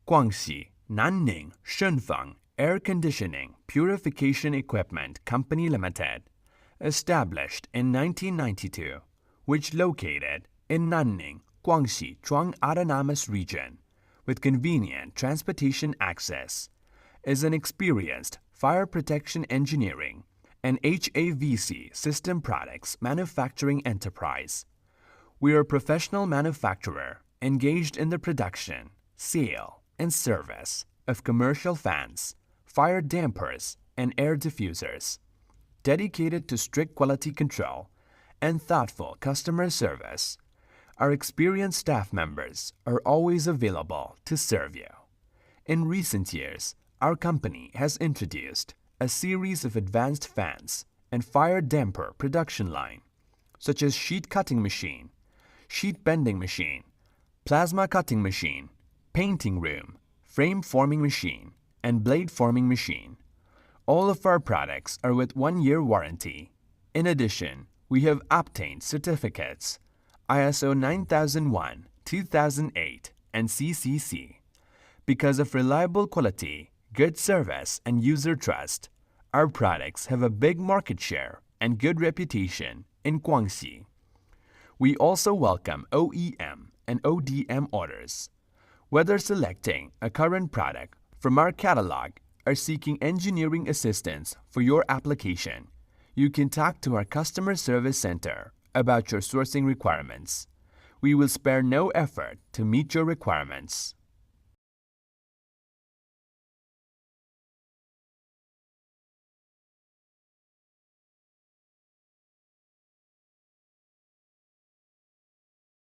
Guangxi, Nanning, Shunfeng Air Conditioning Purification Equipment Company Limited, established in 1992, which located in Nanning, Guangxi Zhuang Autonomous Region, with convenient transportation access, is an experienced fire protection engineering and HVAC system products manufacturing enterprise. We are a professional manufacturer engaged in the production, sale, and service of commercial fans, fire dampers, and air diffusers, dedicated to strict quality control and thoughtful customer service. Our experienced staff members are always available to serve you. In recent years, our company has introduced a series of advanced fans and fire damper production line, such as sheet cutting machine, sheet bending machine, plasma cutting machine, painting room, frame forming machine, and blade forming machine. All of our products are with 1-year warranty. In addition, we have obtained certificates ISO 9001, 2008, and CCC. Because of reliable quality, good service, and user trust, our products have a big market share and good reputation in Guangxi. We also welcome OEM and ODM orders. Whether selecting a current product from our catalog or seeking engineering assistance for your application, you can talk to our customer service center about your sourcing requirements. We will spare no effort to meet your requirements.